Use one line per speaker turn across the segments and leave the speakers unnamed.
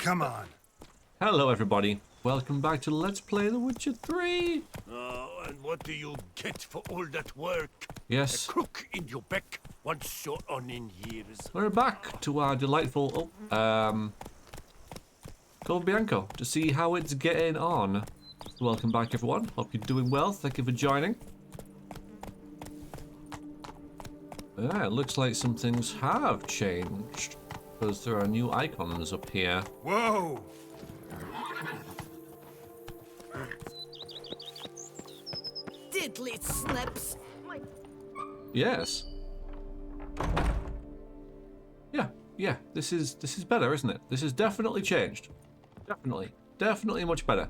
come on.
Hello everybody, welcome back to Let's Play The Witcher 3!
And what do you get for all that work?
Yes,
A crook in your back once you're on in years.
we're back to our delightful, Corvo Bianco to see how it's getting on. Welcome back everyone, hope you're doing well, thank you for joining. It looks like some things have changed, because there are new icons up here.
Whoa!
Diddly slips.
Yes. Yeah, this is better, isn't it? This is definitely changed. Definitely much better.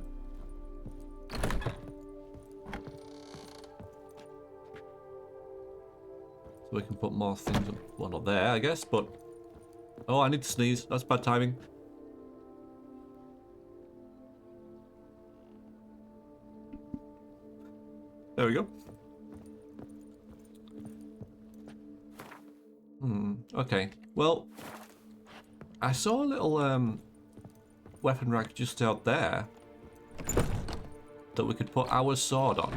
So we can put more things up. Well, not there, I guess, but... Oh, I need to sneeze. That's bad timing. There we go. Okay. Well, I saw a little weapon rack just out there that we could put our sword on.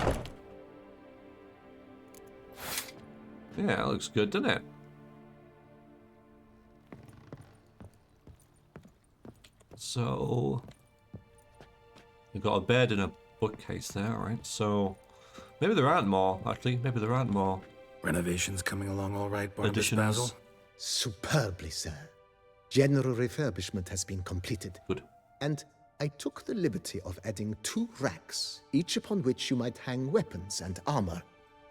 Yeah, it looks good, doesn't it? So, we've got a bed and a bookcase there, right? So, maybe there aren't more, actually. Maybe there aren't more.
Renovations coming along all right, Barnabas
Additions.
Basil?
Superbly, sir. General refurbishment has been completed.
Good.
And I took the liberty of adding 2 racks, each upon which you might hang weapons and armor,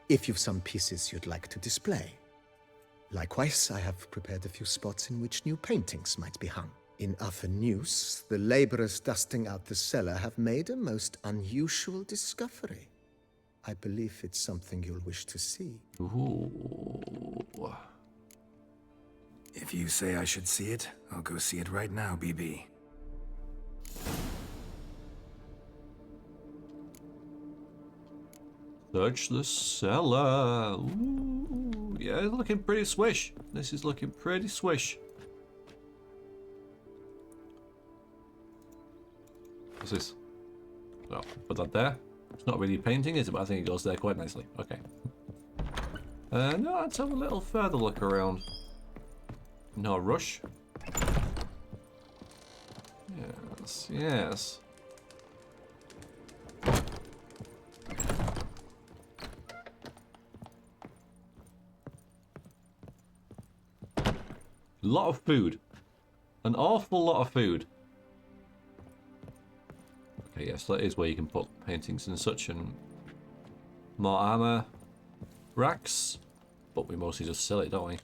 if you've some pieces you'd like to display. Likewise, I have prepared a few spots in which new paintings might be hung. In other news, the laborers dusting out the cellar have made a most unusual discovery. I believe it's something you'll wish to see.
Ooh.
If you say I should see it, I'll go see it right now, BB.
Search the cellar. Ooh. Yeah, it's looking pretty swish. This is looking pretty swish. What's this? Oh, put that there. It's not really a painting, is it? But I think it goes there quite nicely. Okay. No, let's have a little further look around. No rush. Yes. Lot of food. An awful lot of food. Okay, yes, that is where you can put paintings and such, and more armor racks, but we mostly just sell it, don't we?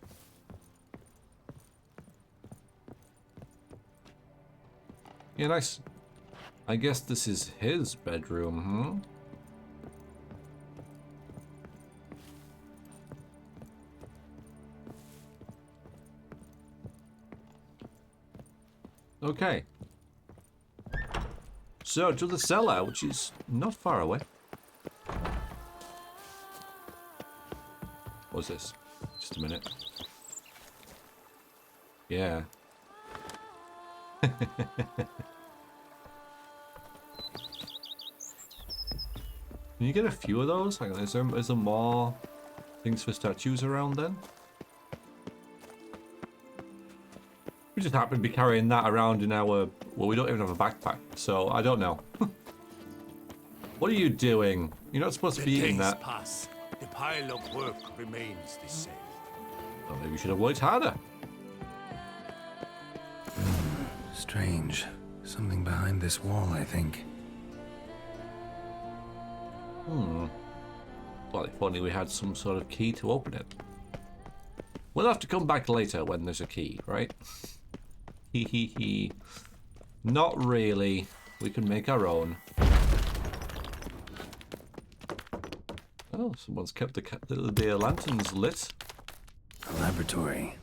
Yeah, nice. I guess this is his bedroom, Okay. So, to the cellar, which is not far away. What's this? Just a minute. Yeah. Can you get a few of those? Hang on, is there more things for statues around then? We just happen to be carrying that around in our... Well, we don't even have a backpack, so I don't know. What are you doing? You're not supposed to be eating that.
Pass. The pile of work remains the same.
Well, maybe you should have worked harder.
Strange. Something behind this wall, I think.
Well, if only we had some sort of key to open it. We'll have to come back later when there's a key, right? Hee. Not really. We can make our own. Oh, someone's kept the lanterns lit.
A laboratory.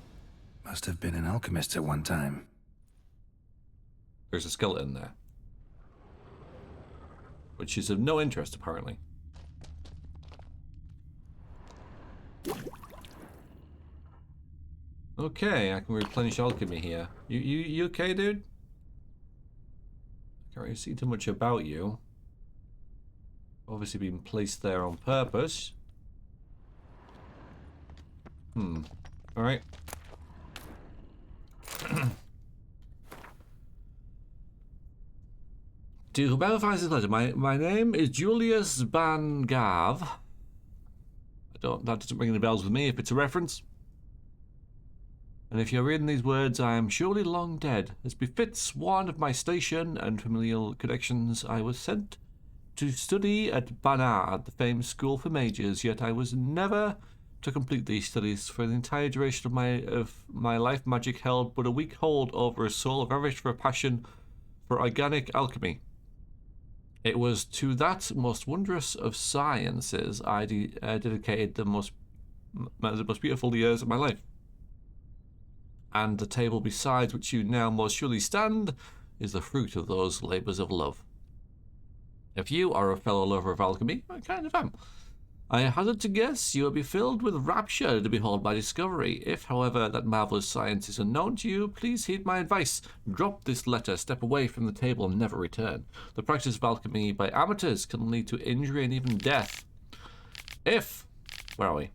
Must have been an alchemist at one time.
There's a skeleton there. Which is of no interest, apparently. Okay, I can replenish alchemy here. You okay, dude? Can't really see too much about you. Obviously been placed there on purpose. Alright. To whoever finds this letter, my name is Julius Bangav. That doesn't ring any bells with me if it's a reference. And if you're reading these words, I am surely long dead. As befits one of my station and familial connections, I was sent to study at Banat, the famed school for mages, yet I was never to complete these studies. For the entire duration of my life, magic held but a weak hold over a soul ravished for a passion for organic alchemy. It was to that most wondrous of sciences I dedicated the most beautiful years of my life. And the table beside which you now most surely stand is the fruit of those labours of love. If you are a fellow lover of alchemy, I kind of am, I hazard to guess you will be filled with rapture to behold my discovery. If, however, that marvellous science is unknown to you, please heed my advice. Drop this letter, step away from the table, and never return. The practice of alchemy by amateurs can lead to injury and even death. If, where are we?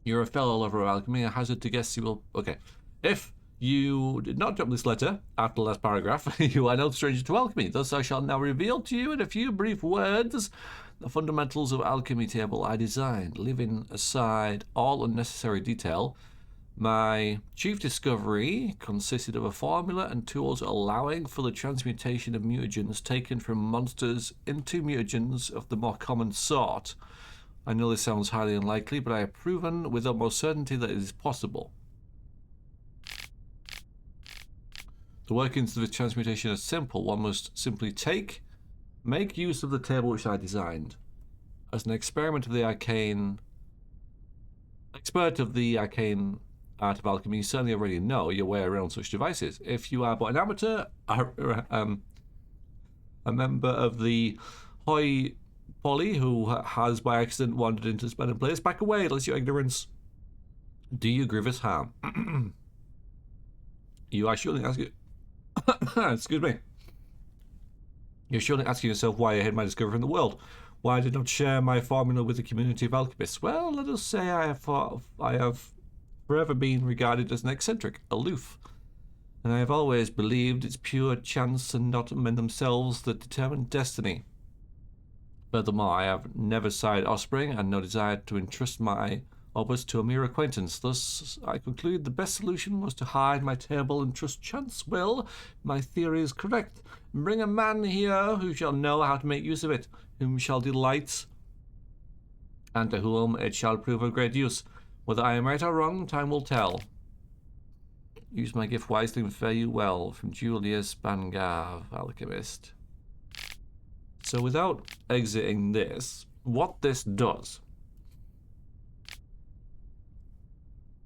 You're a fellow lover of alchemy, I hazard to guess you will... Okay. If you did not drop this letter, after the last paragraph, you are no stranger to alchemy. Thus I shall now reveal to you in a few brief words the fundamentals of alchemy table I designed, leaving aside all unnecessary detail. My chief discovery consisted of a formula and tools allowing for the transmutation of mutagens taken from monsters into mutagens of the more common sort. I know this sounds highly unlikely, but I have proven with almost certainty that it is possible. The workings of this transmutation are simple. One must simply make use of the table which I designed. As an expert of the arcane art of alchemy, you certainly already know your way around such devices. If you are but an amateur, a member of the hoi poly who has by accident wandered into this and place, back away, lest your ignorance do you grievous harm. You are surely asking... Excuse me. You're surely asking yourself why I hid my discovery from the world. Why I did not share my formula with the community of alchemists. Well, let us say I have forever been regarded as an eccentric, aloof. And I have always believed it's pure chance and not men themselves that determine destiny. Furthermore, I have never sired offspring and no desire to entrust my obus to a mere acquaintance. Thus, I conclude the best solution was to hide my table and trust chance will, my theory is correct, and bring a man here who shall know how to make use of it, whom shall delight, and to whom it shall prove of great use. Whether I am right or wrong, time will tell. Use my gift wisely and fare you well. From Julius Bangav, alchemist. So without exiting this, what this does...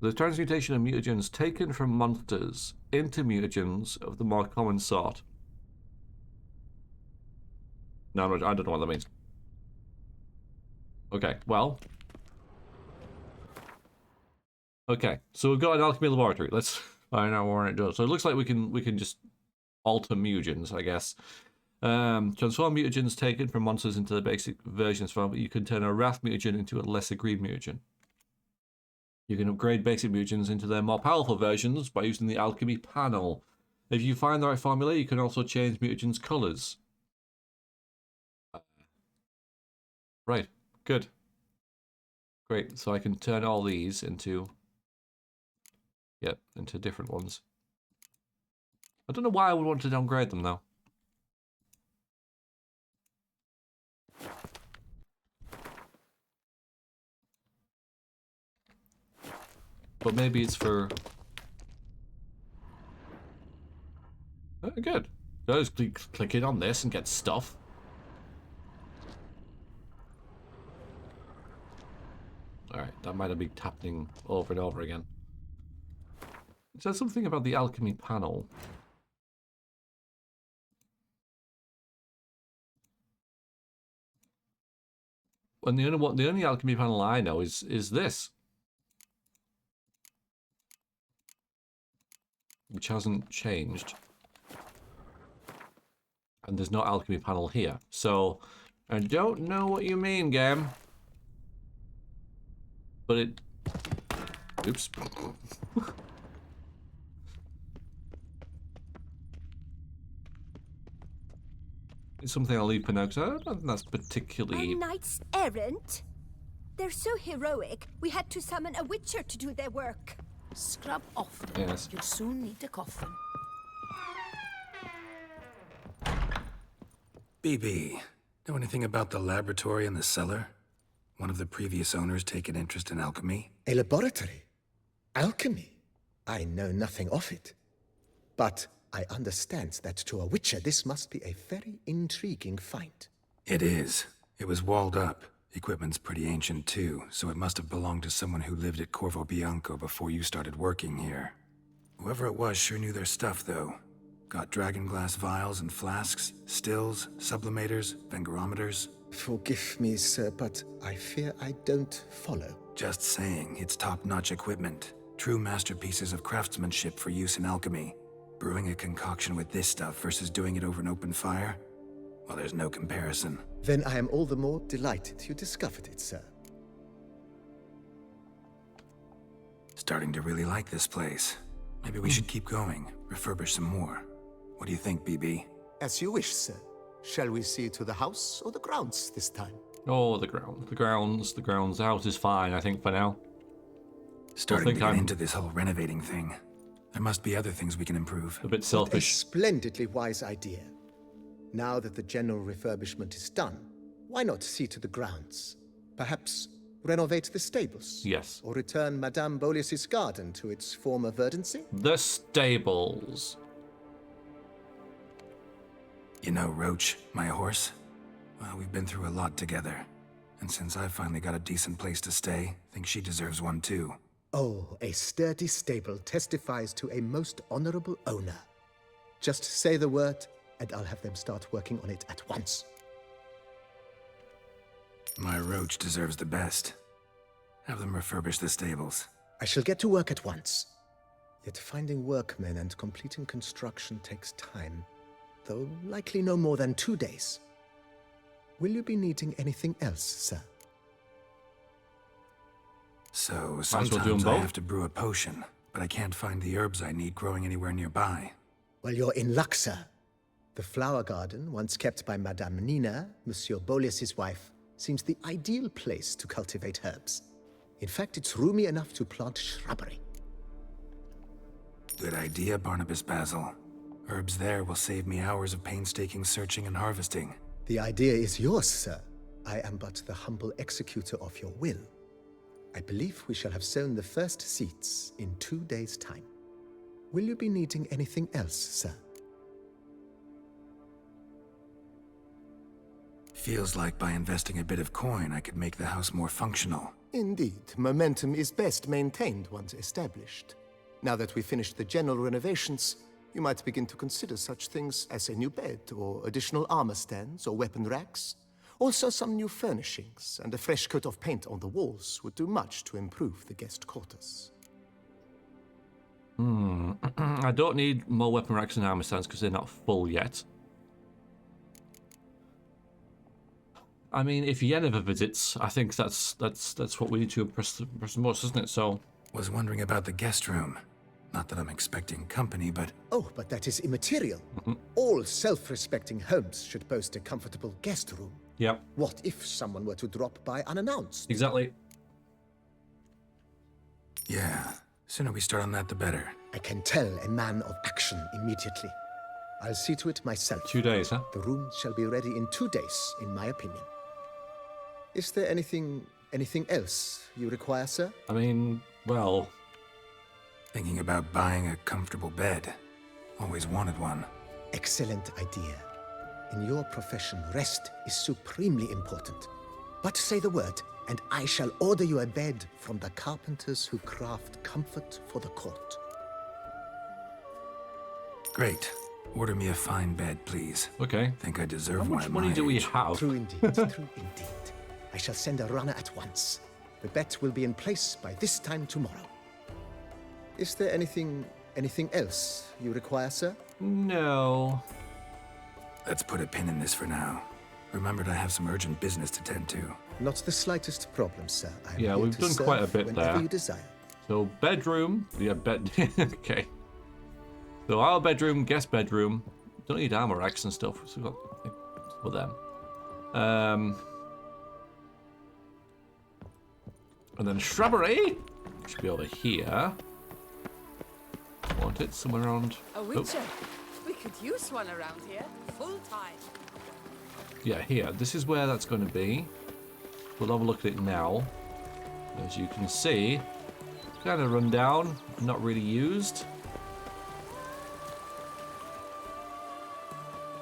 The transmutation of mutagens taken from monsters into mutagens of the more common sort. No, I don't know what that means. Okay, well. Okay, so we've got an alchemy laboratory. Let's find out what it does. So it looks like we can just alter mutagens, I guess. Transform mutagens taken from monsters into the basic versions form, but you can turn a wrath mutagen into a lesser green mutagen. You can upgrade basic mutagens into their more powerful versions by using the alchemy panel. If you find the right formula, you can also change mutagens' colors. Right, good. Great, so I can turn all these into... Yep, into different ones. I don't know why I would want to downgrade them, though. But maybe it's for... Oh, good. Just click in on this and get stuff. Alright, that might have been happening over and over again. It says something about the alchemy panel. And the only alchemy panel I know is this. Which hasn't changed. and there's no alchemy panel here. So, I don't know what you mean, game. But it... Oops. It's something I'll leave for now, because I don't think that's particularly...
A knight's errant? They're so heroic, we had to summon a witcher to do their work.
Scrub often.
Yes.
You'll soon need a coffin.
BB, know anything about the laboratory in the cellar? One of the previous owners take an interest in alchemy?
A laboratory? Alchemy? I know nothing of it. But I understand that to a witcher this must be a very intriguing find.
It is. It was walled up. Equipment's pretty ancient too, so it must have belonged to someone who lived at Corvo Bianco before you started working here. Whoever it was sure knew their stuff, though. Got dragon glass vials and flasks, stills, sublimators, vengerometers.
Forgive me, sir, but I fear I don't follow.
Just saying, it's top-notch equipment. True masterpieces of craftsmanship for use in alchemy. Brewing a concoction with this stuff versus doing it over an open fire? Well, there's no comparison.
Then I am all the more delighted you discovered it, sir.
Starting to really like this place. Maybe we should keep going, refurbish some more. What do you think, BB?
As you wish, sir. Shall we see to the house or the grounds this time?
Oh, the grounds. The house is fine, I think, for now.
Starting to get into this whole renovating thing. There must be other things we can improve.
A bit
A
selfish.
splendidly wise idea. Now that the general refurbishment is done, why not see to the grounds? Perhaps renovate the stables?
Yes.
Or return Madame Bolis's garden to its former verdancy?
The stables.
You know Roach, my horse? Well, we've been through a lot together. And since I've finally got a decent place to stay, I think she deserves one too.
Oh, a sturdy stable testifies to a most honorable owner. Just say the word, and I'll have them start working on it at once.
My Roach deserves the best. Have them refurbish the stables.
I shall get to work at once. Yet finding workmen and completing construction takes time, though likely no more than 2 days. Will you be needing anything else, sir?
So
as well do them
sometimes I
both.
have to brew a potion, but I can't find the herbs I need growing anywhere nearby.
Well, you're in luck, sir. The flower garden, once kept by Madame Nina, Monsieur Bolis's wife, seems the ideal place to cultivate herbs. In fact, it's roomy enough to plant shrubbery.
Good idea, Barnabas Basil. Herbs there will save me hours of painstaking searching and harvesting.
The idea is yours, sir. I am but the humble executor of your will. I believe we shall have sown the first seeds in 2 days' time. Will you be needing anything else, sir?
Feels like by investing a bit of coin, I could make the house more functional.
Indeed, momentum is best maintained once established. Now that we've finished the general renovations, you might begin to consider such things as a new bed, or additional armor stands, or weapon racks. Also, some new furnishings and a fresh coat of paint on the walls would do much to improve the guest quarters.
I don't need more weapon racks and armor stands because they're not full yet. I mean, if Yennefer visits, I think that's what we need to impress the most, isn't it? So,
Was wondering about the guest room. Not that I'm expecting company, but
Oh, but that is immaterial. All self-respecting homes should boast a comfortable guest room.
yep,
What if someone were to drop by unannounced?
exactly.
yeah, sooner we start on that the better.
I can tell a man of action immediately. I'll see to it myself.
2 days, huh?
The room shall be ready in 2 days, in my opinion. Is there anything else you require, sir?
I mean, well,
Thinking about buying a comfortable bed. Always wanted one.
Excellent idea. In your profession, rest is supremely important. But say the word, and I shall order you a bed from the carpenters who craft comfort for the court.
Great. Order me a fine bed, please.
okay.
Think I deserve
How
one
much
at
money
my
do we
age.
have?
True indeed, true indeed. I shall send a runner at once. The bet will be in place by this time tomorrow. Is there anything else you require, sir?
No.
Let's put a pin in this for now. Remembered I have some urgent business to tend to.
Not the slightest problem, sir. I'm
Yeah,
here
we've
to
done
serve
quite a bit
whenever
there.
you desire.
So bedroom, yeah, bed. Okay. So our bedroom, guest bedroom. Don't need armor racks and stuff. So we've got for them. And then shrubbery should be over here. Want it somewhere around?
A witcher. We could use one around here, full time.
Yeah, here. This is where that's going to be. We'll have a look at it now. As you can see, kind of run down, not really used.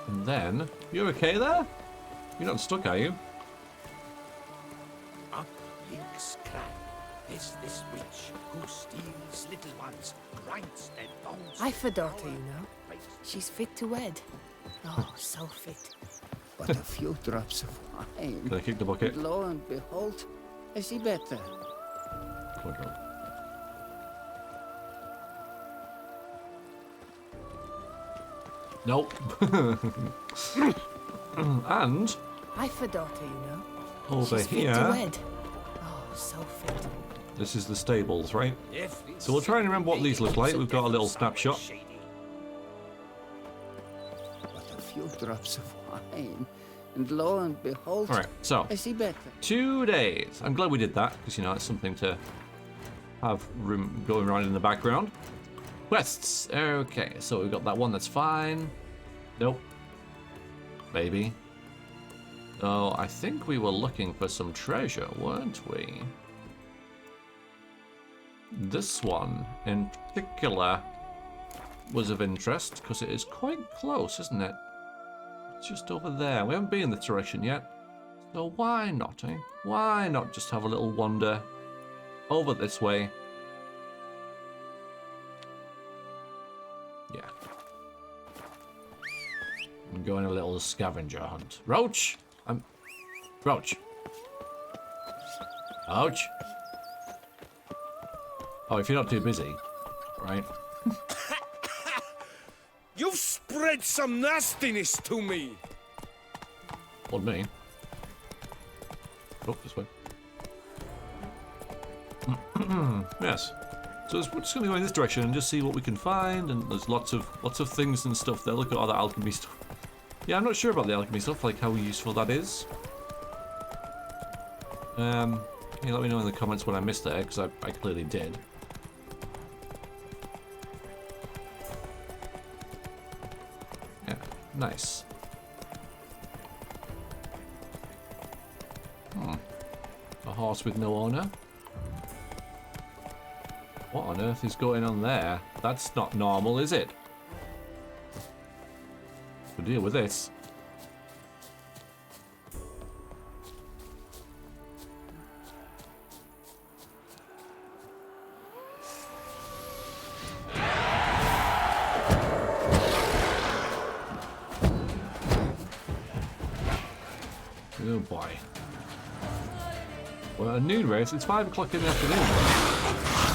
And then, you okay there? You're not stuck, are you?
Link's clan. This witch who steals little ones, grinds their bones.
I've a daughter, you know. She's fit to wed. Oh, so fit.
But a few drops of wine.
Can I kick the bucket?
And lo and behold, I see better.
Come on, girl. Nope. And
I've a daughter, you know.
over
She's fit to
here,
wed. Oh, so fit.
this is the stables, right?
If
So we'll try and remember what these look like. We've got a little snapshot.
But a few drops of wine. And lo and behold,
All right, so
I see better.
2 days. I'm glad we did that because, you know, it's something to have room going around in the background. Quests. Okay, so we've got that one. That's fine. Nope. Maybe. Oh, I think we were looking for some treasure, weren't we? This one in particular was of interest because it is quite close, isn't it? It's just over there. We haven't been in this direction yet. So why not, eh? Why not just have a little wander over this way? Yeah. I'm going a little scavenger hunt. Roach! Roach. Roach. Oh, if you're not too busy, right?
You've spread some nastiness to me.
On me. Oh, this way. Yes. So we're just going to go in this direction and just see what we can find. And there's lots of things and stuff there. Look at all the alchemy stuff. Yeah, I'm not sure about the alchemy stuff, like how useful that is. Can you let me know in the comments what I missed there, because I clearly did. Yeah, nice. A horse with no owner. What on earth is going on there? That's not normal, is it? We'll deal with this. Oh boy. Well, a noon race, it's 5 o'clock in the afternoon.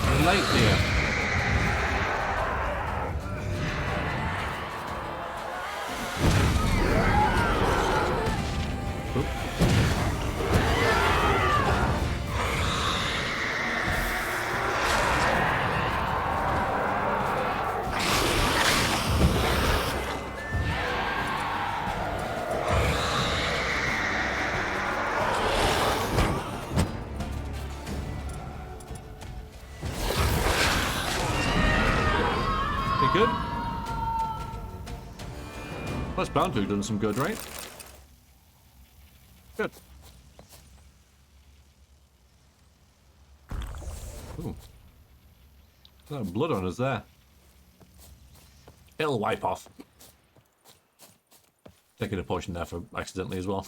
We're late here. Oop. You good? That's bound to have done some good, right? Good. Ooh. There's no blood on us there. It'll wipe off. Taking a potion there for accidentally as well.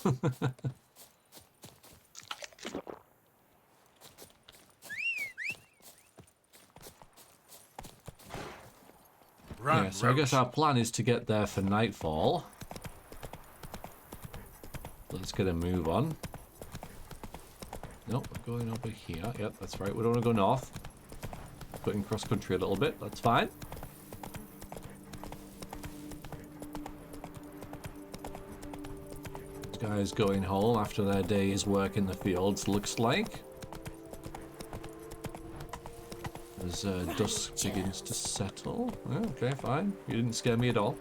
Run,
Yeah, so I guess our plan is to get there for nightfall. Let's get a move on. Nope, we're going over here. Yep, that's right. We don't want to go north. Putting cross country a little bit. That's fine. Guys going home after their day's work in the fields, looks like. As dusk begins to settle. Oh, okay, fine. You didn't scare me at all.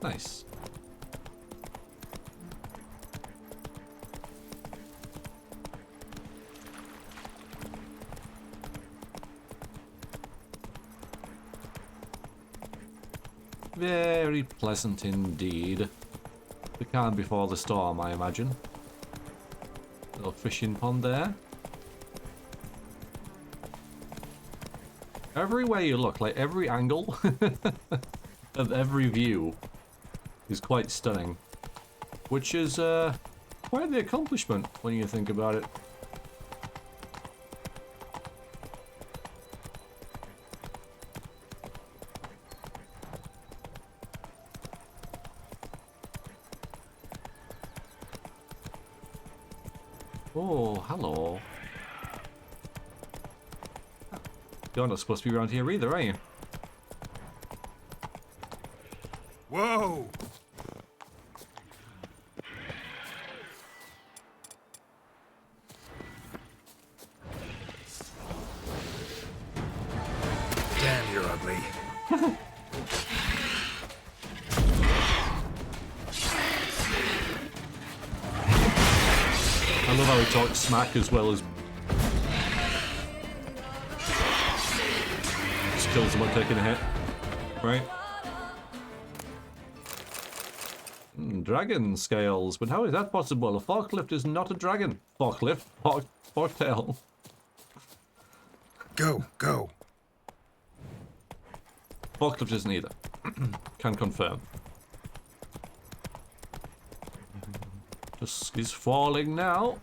Nice. Very pleasant indeed. The calm before the storm, I imagine. Little fishing pond there. Everywhere you look, like every angle of every view is quite stunning. Which is quite the accomplishment when you think about it. Oh, hello. You're not supposed to be around here either, are you?
Whoa! Damn, you're ugly.
I love how he talks smack as well as just kills someone taking a hit, right? Dragon scales, but how is that possible? A forklift is not a dragon. Forklift, forktail.
Go, go.
Forklift isn't either. Can confirm. Dusk is falling now.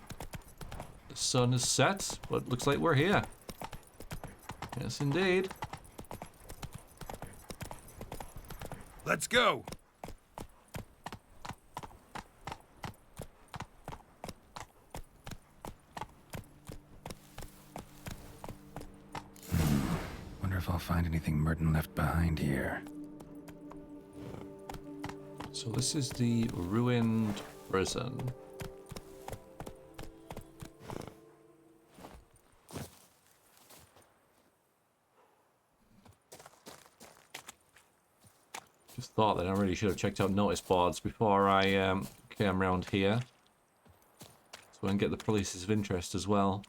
The sun is set, but looks like we're here. Yes, indeed.
Let's go. Wonder if I'll find anything Merton left behind here.
So this is the ruined prison. Just thought that I really should have checked out notice boards before I came around here. So I can get the places of interest as well,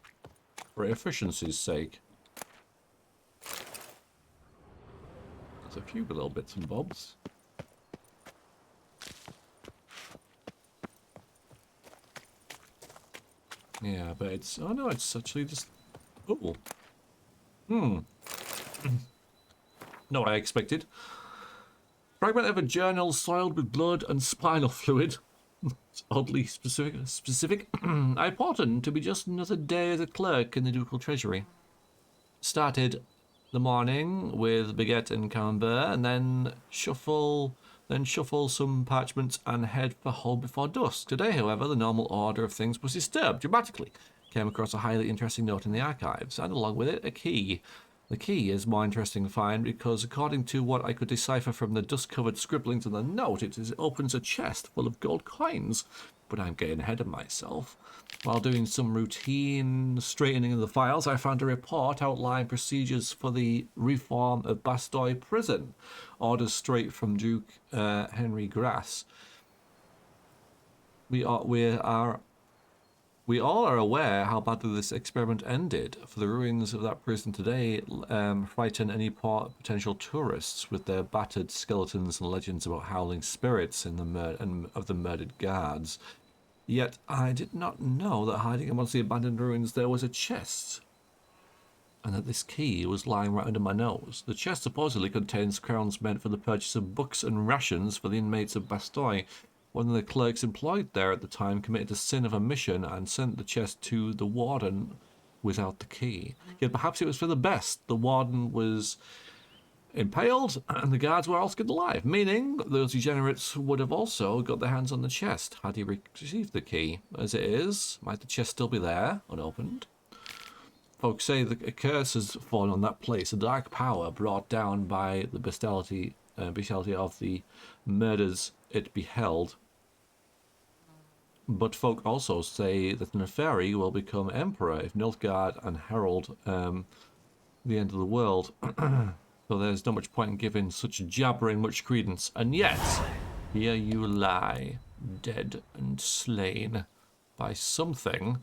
for efficiency's sake. There's a few little bits and bobs. Yeah, but it's... Oh no, it's actually just... Oh. Not what I expected. Fragment of a journal soiled with blood and spinal fluid. It's oddly specific. I pardon to be just another day as a clerk in the ducal treasury. Started the morning with baguette and camembert, and then shuffle some parchments and head for home before dusk. Today, however, the normal order of things was disturbed dramatically. Came across a highly interesting note in the archives, and along with it, a key. The key is more interesting to find because, according to what I could decipher from the dust-covered scribblings in the note, it opens a chest full of gold coins. But I'm getting ahead of myself. While doing some routine straightening of the files, I found a report outlining procedures for the reform of Bastoy Prison. Orders straight from Duke Henry Grass. We all are aware how badly this experiment ended. For the ruins of that prison today frighten any potential tourists with their battered skeletons and legends about howling spirits of the murdered guards. Yet I did not know that hiding amongst the abandoned ruins there was a chest, and that this key was lying right under my nose. The chest supposedly contains crowns meant for the purchase of books and rations for the inmates of Bastoy. One of the clerks employed there at the time committed the sin of omission and sent the chest to the warden without the key. Yet perhaps it was for the best. The warden was impaled, and the guards were all skinned alive, meaning those degenerates would have also got their hands on the chest had he received the key. As it is, might the chest still be there, unopened? Folks say that a curse has fallen on that place, a dark power brought down by the bestiality of the murders it beheld. But folk also say that Neferi will become emperor if Nilfgaard and herald the end of the world. So there's not much point in giving such jabbering much credence. And yet, here you lie, dead and slain by something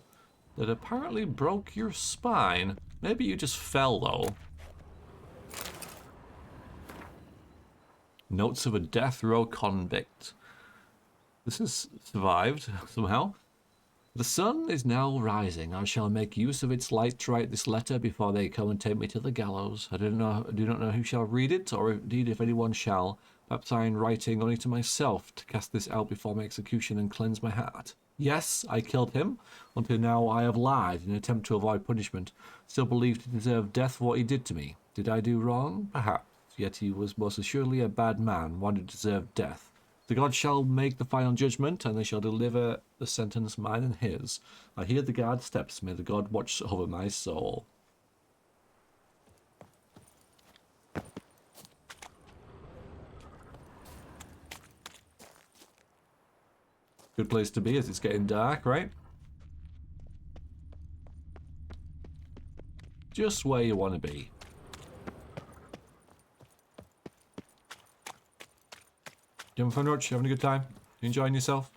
that apparently broke your spine. Maybe you just fell, though. Notes of a death row convict. This has survived, somehow. The sun is now rising. I shall make use of its light to write this letter before they come and take me to the gallows. I do not know who shall read it, or indeed if anyone shall. Perhaps I am writing only to myself to cast this out before my execution and cleanse my heart. Yes, I killed him. Until now I have lied in an attempt to avoid punishment. Still believed to deserve death for what he did to me. Did I do wrong? Perhaps. Yet he was most assuredly a bad man, one who deserved death. The gods shall make the final judgment, and they shall deliver the sentence, mine and his. I hear the guard steps. May the god watch over my soul. Good place to be as it's getting dark, right? Just where you want to be. You having fun, Roach? You having a good time? You enjoying yourself?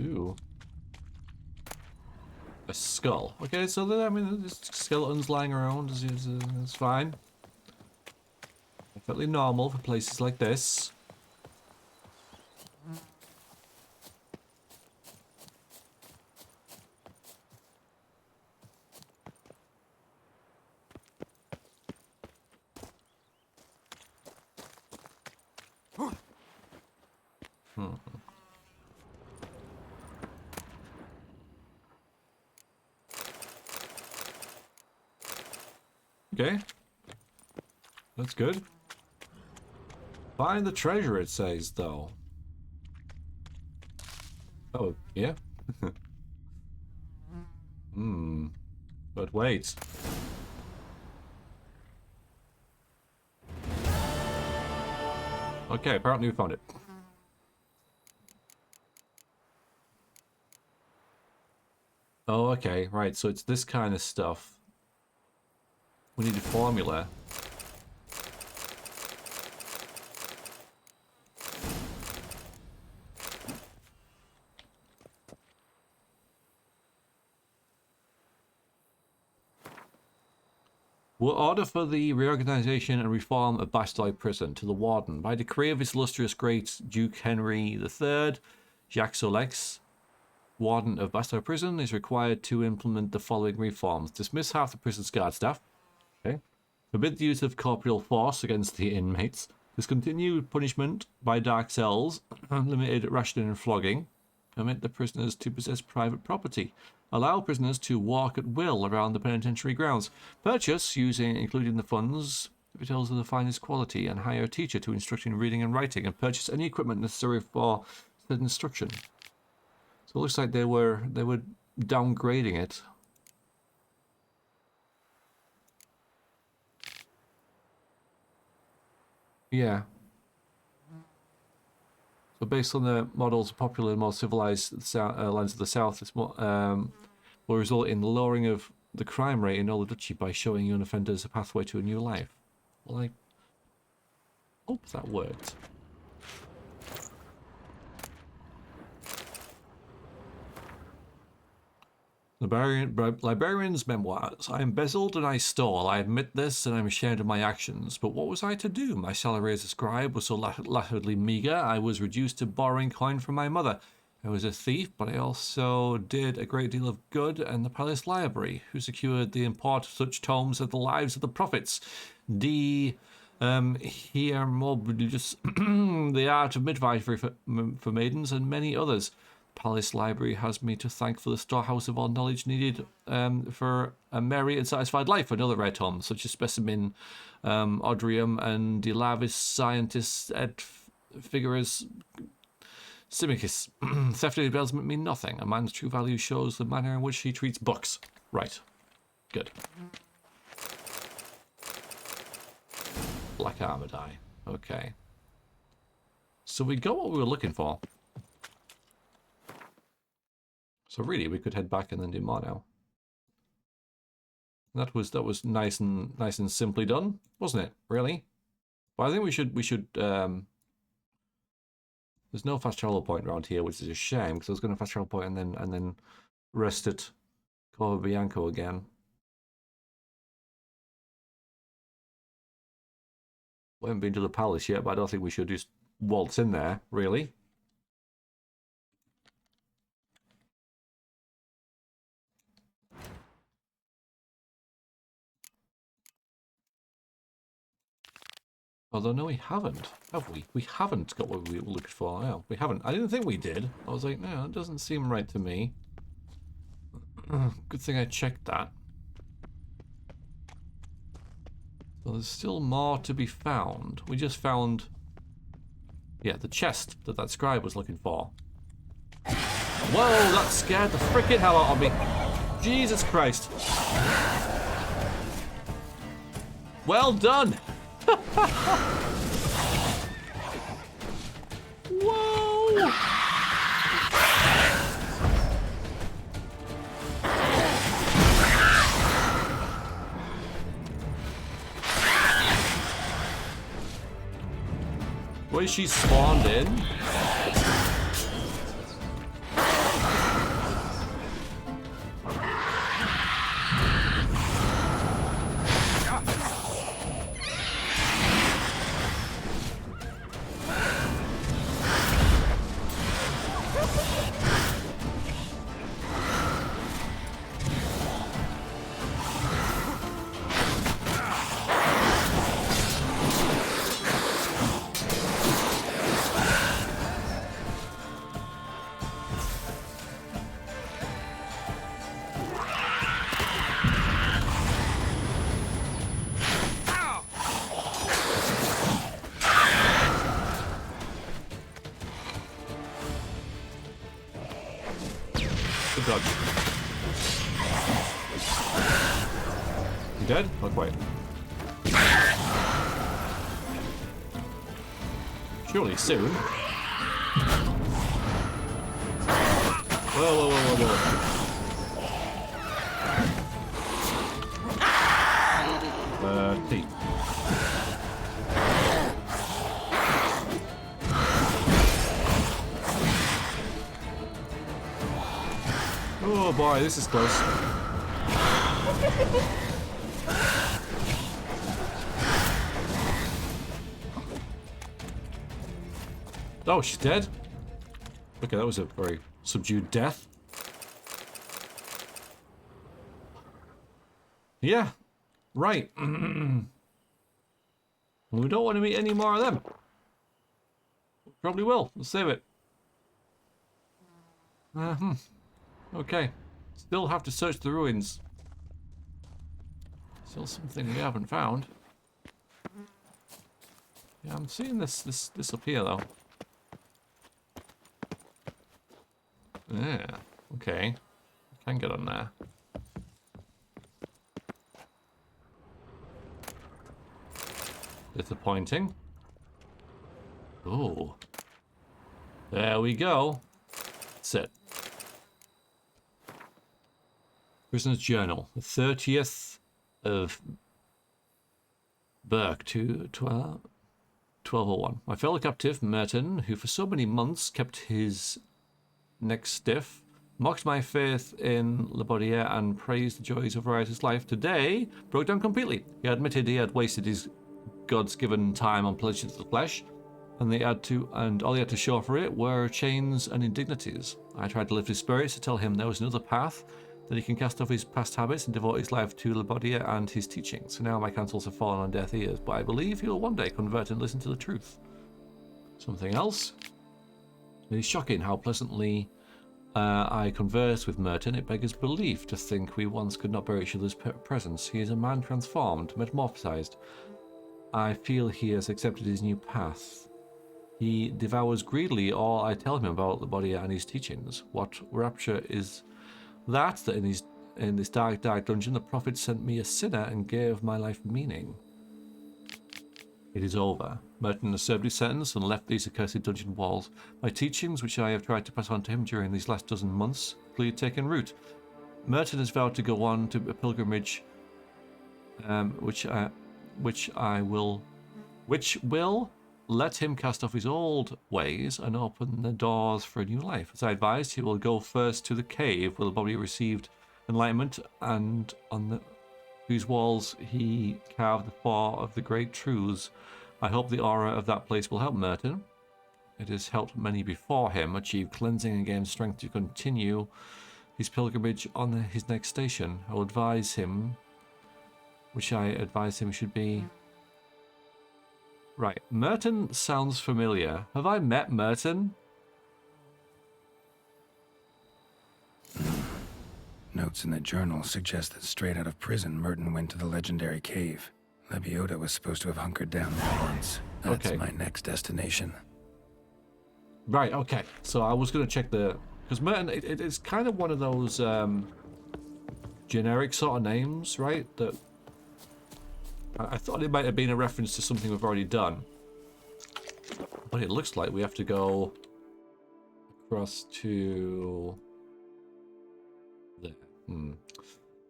Ooh. A skull. Okay, so then, I mean, there's skeletons lying around. It's fine. Perfectly normal for places like this. Okay. That's good. Find the treasure, it says, though. Oh, yeah? But wait. Okay, apparently we found it. Oh, okay, right, so it's this kind of stuff. We need a formula. Will order for the reorganization and reform of Bastille Prison to the Warden by decree of His illustrious great Duke Henry III, Jacques Solex, Warden of Bastille Prison, is required to implement the following reforms: dismiss half the prison's guard staff. Okay. Forbid the use of corporeal force against the inmates. Discontinue punishment by dark cells. Limited rationing and flogging. Permit the prisoners to possess private property. Allow prisoners to walk at will around the penitentiary grounds. Purchase, including the funds, victuals of the finest quality, and hire a teacher to instruct in reading and writing, and purchase any equipment necessary for said instruction. So it looks like they were downgrading it. Yeah. So based on the models of popular and more civilized lands of the south, it's more, will result in the lowering of the crime rate in all the duchy by showing young offenders a pathway to a new life. Well, I hope that worked. The Librarian's memoirs. I embezzled and I stole. I admit this and I'm ashamed of my actions. But what was I to do? My salary as a scribe was so laughably meagre, I was reduced to borrowing coin from my mother. I was a thief, but I also did a great deal of good in the palace library, who secured the import of such tomes as the lives of the prophets, here more religious, the art of midwifery for maidens, and many others. Palace Library has me to thank for the storehouse of all knowledge needed for a merry and satisfied life. Another rare tomes, such as Specimen, Odrium, and De Lavis Scientists et Figuras Simicus. Theft and embezzlement mean nothing. A man's true value shows the manner in which he treats books. Right. Good. Black armor die. Okay. So we got what we were looking for. So really, we could head back and then do more now. That was nice and simply done, wasn't it? Really. But I think we should. There's no fast travel point around here, which is a shame because I was going to fast travel point and then rest at Corvo Bianco again. We haven't been to the palace yet, but I don't think we should just waltz in there, really. Although, no, we haven't, have we? We haven't got what we were looking for. No, we haven't. I didn't think we did. I was like, no, it doesn't seem right to me. Good thing I checked that. Well, there's still more to be found. We just found, yeah, the chest that scribe was looking for. Whoa, that scared the freaking hell out of me. Jesus Christ. Well done. Whoa! Where she spawned in? Dodge. You dead? Not quite. Surely soon. Whoa, whoa, whoa, whoa, whoa. T. Oh boy, this is close. Oh, she's dead? Okay, that was a very subdued death. Yeah, right. We don't want to meet any more of them. Probably will. We'll save it. Okay. Still have to search the ruins. Still something we haven't found. Yeah, I'm seeing this up here though. Yeah. Okay. Can get on there. Disappointing. Oh. There we go. That's it. Prisoner's Journal. The 30th of Burke to 1201. My fellow captive, Merton, who for so many months kept his neck stiff, mocked my faith in Labaudiere and praised the joys of Riot's life. Today, broke down completely. He admitted he had wasted his God's given time on pleasures of the flesh, and all he had to show for it were chains and indignities. I tried to lift his spirits to tell him there was another path, that he can cast off his past habits and devote his life to Labaudiere and his teachings. So now my counsels have fallen on deaf ears, but I believe he will one day convert and listen to the truth. Something else. It is shocking how pleasantly I converse with Merton. It beggars belief to think we once could not bear each other's presence. He is a man transformed, metamorphosized. I feel he has accepted his new path. He devours greedily all I tell him about Labaudiere and his teachings. What rapture is that in this dark dungeon the prophet sent me a sinner and gave my life meaning. It is over. Merton has served his sentence and left these accursed dungeon walls. My teachings, which I have tried to pass on to him during these last dozen months, clearly taken root. Merton has vowed to go on to a pilgrimage, which will let him cast off his old ways and open the doors for a new life. As I advised, he will go first to the cave where Labaudiere received enlightenment, and on whose walls he carved the four of the great truths. I hope the aura of that place will help Merton. It has helped many before him achieve cleansing and gain strength to continue his pilgrimage on his next station. I will advise him, which I advise him should be... Right, Merton sounds familiar. Have I met Merton?
Notes in the journal suggest that straight out of prison, Merton went to the legendary cave. Lebioda was supposed to have hunkered down there once. That's
Okay.
my next destination.
Right, okay. So I was going to check the... Because Merton, it's kind of one of those generic sort of names, right? That I thought it might have been a reference to something we've already done. But it looks like we have to go across to... there.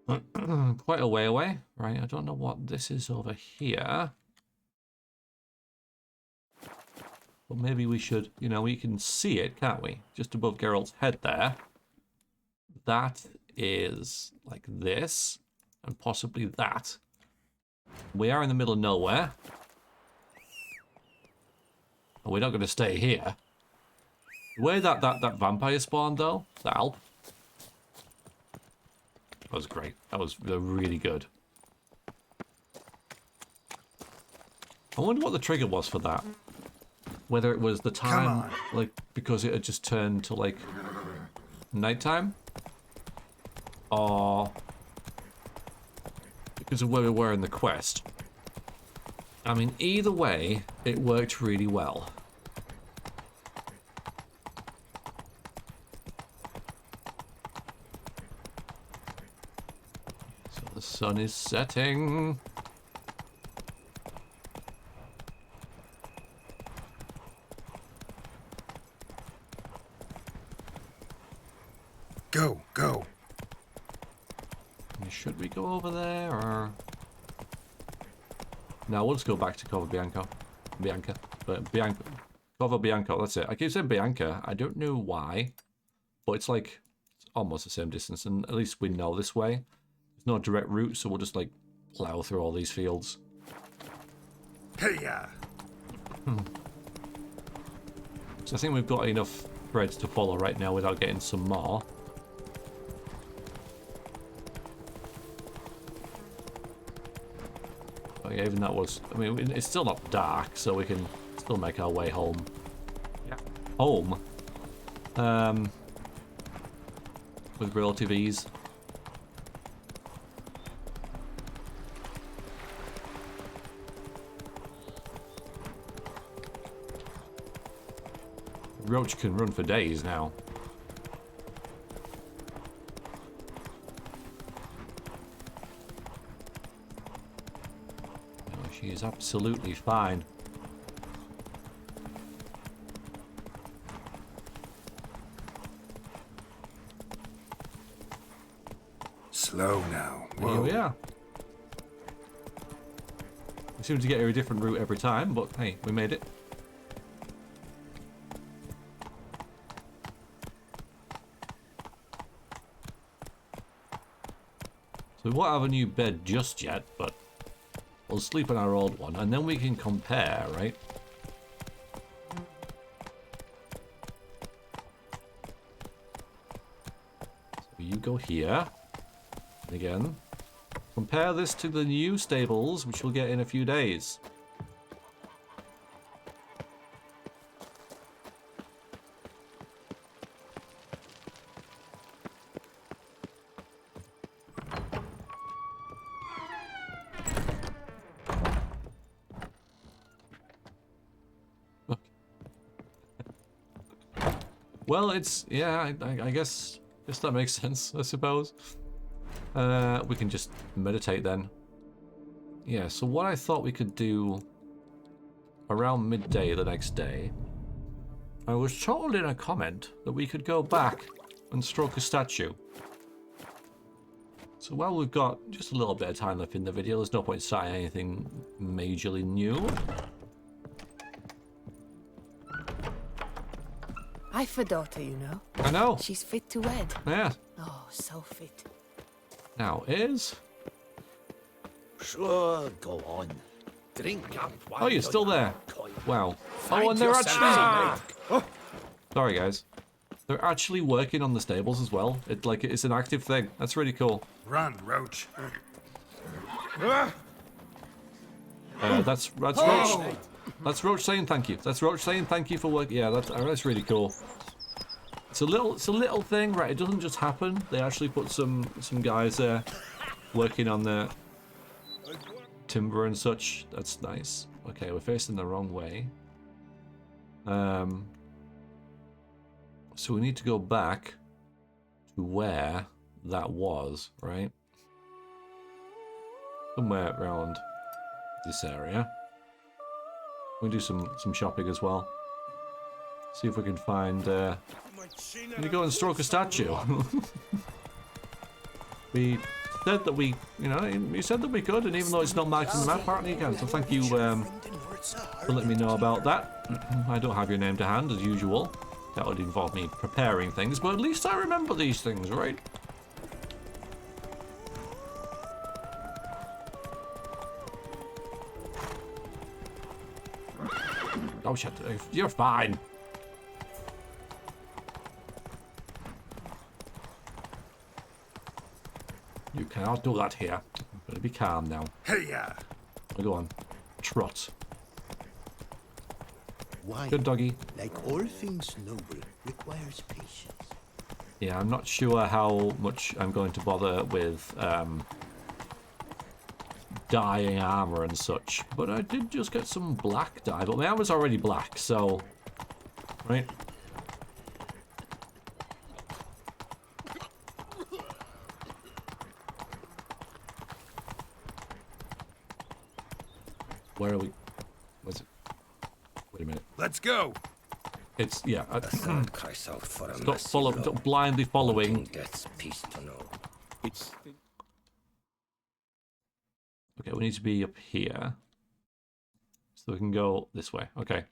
Quite a way away, right? I don't know what this is over here. But maybe we should, you know, we can see it, can't we? Just above Geralt's head there. That is like this, and possibly that. We are in the middle of nowhere. And we're not going to stay here. The way that vampire spawned, though, the Alp, that was great. That was really good. I wonder what the trigger was for that. Whether it was the time, like, because it had just turned to, like, nighttime, or because of where we were in the quest. I mean, either way, it worked really well. So the sun is setting.
Go, go.
Should we go over there, or... No, we'll just go back to Corvo Bianco. Corvo Bianco, that's it. I keep saying Bianca. I don't know why, but it's like it's almost the same distance, and at least we know this way. There's no direct route, so we'll just like plow through all these fields.
Hey-ya!
So I think we've got enough threads to follow right now without getting some more. But yeah, even that was... I mean, it's still not dark, so we can still make our way home. Yeah. Home? With relative ease. Roach can run for days now. Oh, she is absolutely fine.
Slow now. Whoa.
Here we are. We seem to get her a different route every time, but hey, we made it. We won't have a new bed just yet, but we'll sleep on our old one, and then we can compare, right? So you go here. And again, compare this to the new stables, which we'll get in a few days. Well, it's, yeah, I guess that makes sense, I suppose. We can just meditate then. Yeah, so what I thought we could do around midday the next day, I was told in a comment that we could go back and stroke a statue. So while we've got just a little bit of time left in the video, there's no point starting anything majorly new.
I've a daughter, you know.
I know.
She's fit to wed.
Yeah.
Oh, so fit.
Now is...
Sure, go on. Drink up while
Oh, you're still there. Wow. Oh, and
Find
they're
yourself
actually...
some
Sorry, guys. They're actually working on the stables as well. It's an active thing. That's really cool.
Run, Roach.
That's Roach. That's Roach saying thank you. That's Roach saying thank you for work. Yeah, that's really cool. It's a little thing, right? It doesn't just happen. They actually put some guys there working on the timber and such. That's nice. Okay, we're facing the wrong way. So we need to go back to where that was, right? Somewhere around this area. We'll do some shopping as well. See if we can find... Can you go and stroke a statue? We said that we, we said that we could, and even though it's not marked in the map, apparently you can. So thank you for letting me know about that. I don't have your name to hand, as usual. That would involve me preparing things, but at least I remember these things, right? Oh shit, you're fine. You cannot do that here. I'm gonna be calm now.
Hey, yeah.
Go on. Trot.
Wine,
Good doggy.
like all things noble, requires patience.
Yeah, I'm not sure how much I'm going to bother with dyeing armor and such, but I did just get some black dye, but my armor's already black, so... Right? Where are we? What's it? Wait a minute.
Let's go.
It's, yeah.
Third cries out for a
Stop blindly following.
Death's peace to know.
It's... Okay, we need to be up here. So we can go this way. Okay.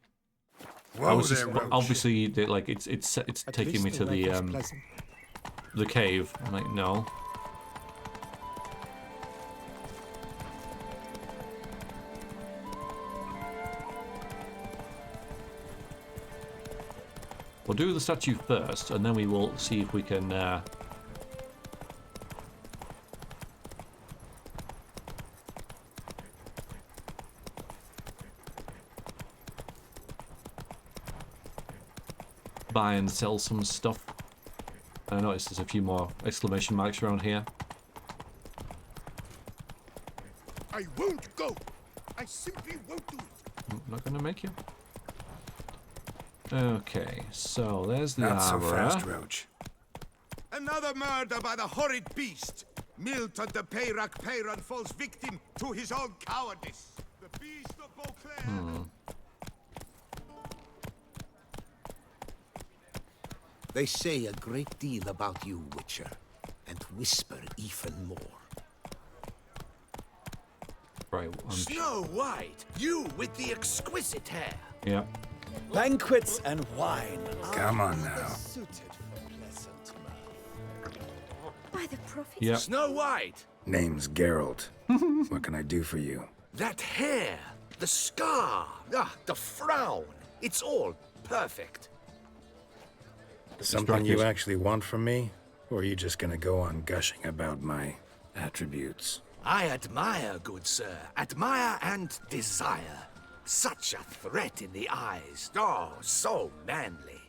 Whoa there, Roach.
Obviously, it's taking me to the cave. I'm like, no. We'll do the statue first, and then we will see if we can... buy and sell some stuff. I noticed there's a few more exclamation marks around here.
I won't go. I simply won't do it.
I'm not gonna make you. Okay, so there's the
Not so
armor.
fast, Roach.
Another murder by the horrid beast. Milton the Peyrac Peyron falls victim to his own cowardice. The beast of Beauclair.
They say a great deal about you, Witcher, and whisper even more.
Right,
Snow White, you with the exquisite hair.
yeah.
Banquets and wine.
Come on now.
Suited for pleasant mirth.
By the prophet.
Yep.
Snow White!
Name's Geralt. What can I do for you?
That hair, the scar, the frown. It's all perfect.
Something you actually want from me? Or are you just gonna go on gushing about my attributes?
I admire, good sir. Admire and desire. Such a threat in the eyes. Oh, so manly.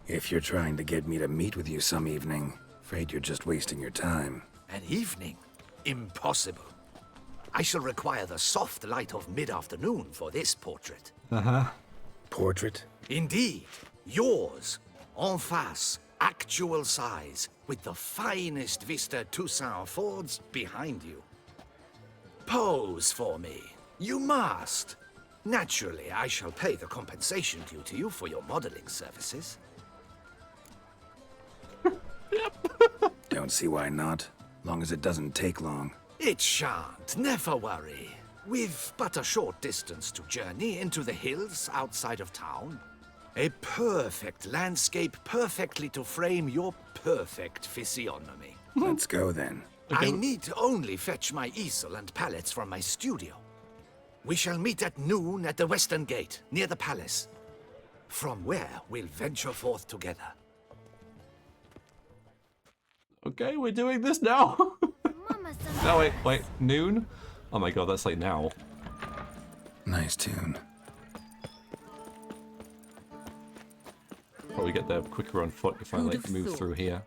If you're trying to get me to meet with you some evening, afraid you're just wasting your time.
An evening? Impossible. I shall require the soft light of mid-afternoon for this portrait.
Portrait?
Indeed. Yours. En face. Actual size. With the finest Vista Toussaint Fords behind you. Pose for me. You must. Naturally, I shall pay the compensation due to you for your modeling services.
Don't see why not. Long as it doesn't take long.
It shan't, never worry. We've but a short distance to journey into the hills outside of town. A perfect landscape perfectly to frame your perfect physiognomy.
Let's go then.
I need only fetch my easel and palettes from my studio. We shall meet at noon at the western gate, near the palace. From where we'll venture forth together.
Okay, we're doing this now. No, wait, noon? Oh my god, that's like now.
Nice tune.
Probably get there quicker on foot if I like move through here.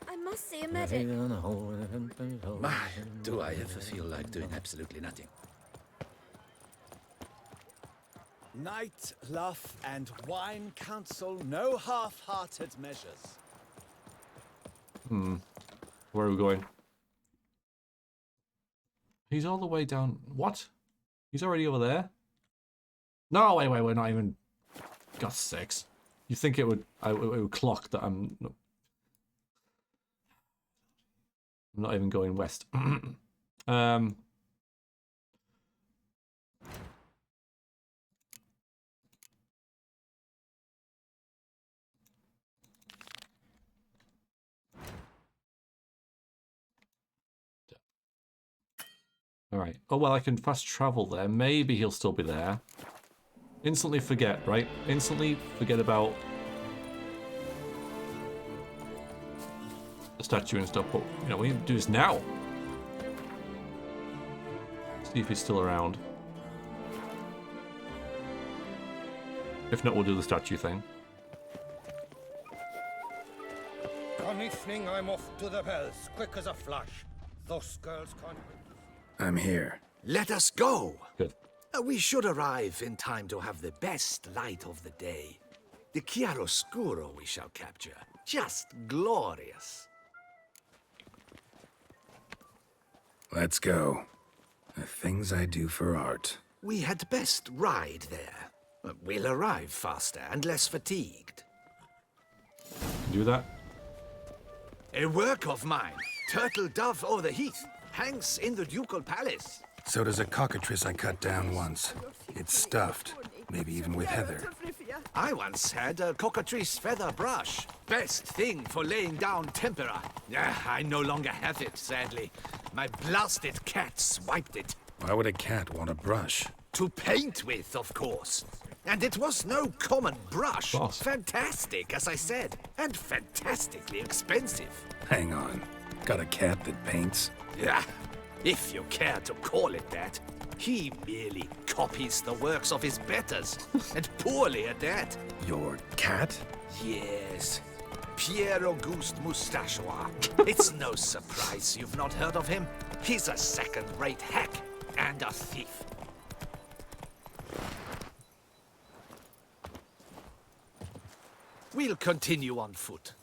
I must see a medic.
My, do I ever feel like doing absolutely nothing.
Night, laugh, and wine counsel no half-hearted measures.
Where are we going? He's all the way down. What? He's already over there? No, wait, we're not even... God's sakes. You think it would clock that I'm not even going west. Alright. Oh, well, I can fast travel there. Maybe he'll still be there. Instantly forget, right? Instantly forget about the statue and stuff. But, you know, we need to do this now. See if he's still around. If not, we'll do the statue thing.
One evening I'm off to the bells, quick as a flash. Those girls can't...
I'm here.
Let us go.
Good.
We should arrive in time to have the best light of the day. The chiaroscuro we shall capture. Just glorious.
Let's go. The things I do for art.
We had best ride there. We'll arrive faster and less fatigued.
Do that.
A work of mine, Turtle Dove o'er the Heath, hangs in the ducal palace.
So does a cockatrice I cut down once. It's stuffed, maybe even with heather.
I once had a cockatrice feather brush. Best thing for laying down tempera. I no longer have it, sadly. My blasted cat swiped it.
Why would a cat want a brush?
To paint with, of course. And it was no common brush.
Boss.
Fantastic, as I said. And fantastically expensive.
Hang on. Got a cat that paints?
Yeah, if you care to call it that. He merely copies the works of his betters. And poorly at that.
Your cat?
Yes. Pierre-Auguste Moustachois. It's no surprise you've not heard of him. He's a second-rate hack and a thief. We'll continue on foot.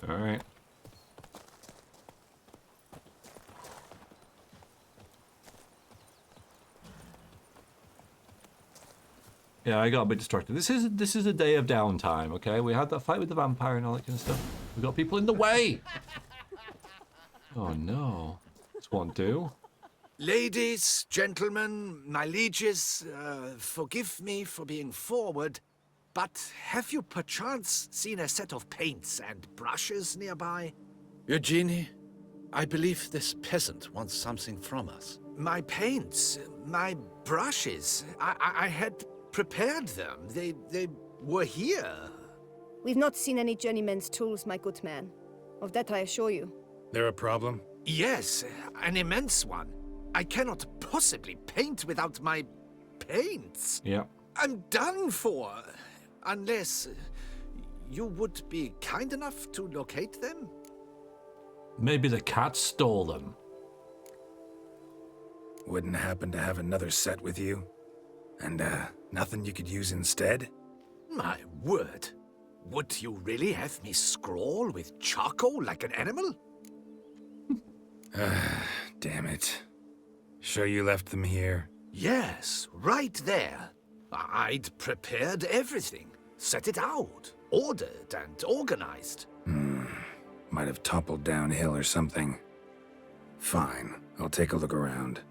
All right. Yeah, I got a bit distracted. This is a day of downtime, okay? We had that fight with the vampire and all that kind of stuff. We got people in the way. Oh no. This won't do.
Ladies, gentlemen, my lieges, forgive me for being forward, But have you perchance seen a set of paints and brushes nearby?
Eugenie, I believe this peasant wants something from us.
My paints, my brushes, I had prepared them. They were here.
We've not seen any journeyman's tools, my good man. Of that I assure you.
There a problem?
Yes, an immense one. I cannot possibly paint without my paints.
Yeah.
I'm done for. Unless you would be kind enough to locate them?
Maybe the cat stole them.
Wouldn't happen to have another set with you? And, nothing you could use instead?
My word. Would you really have me scrawl with charcoal like an animal?
Damn it. Sure you left them here?
Yes, right there. I'd prepared everything. Set it out. Ordered and organized.
Might have toppled downhill or something. Fine, I'll take a look around.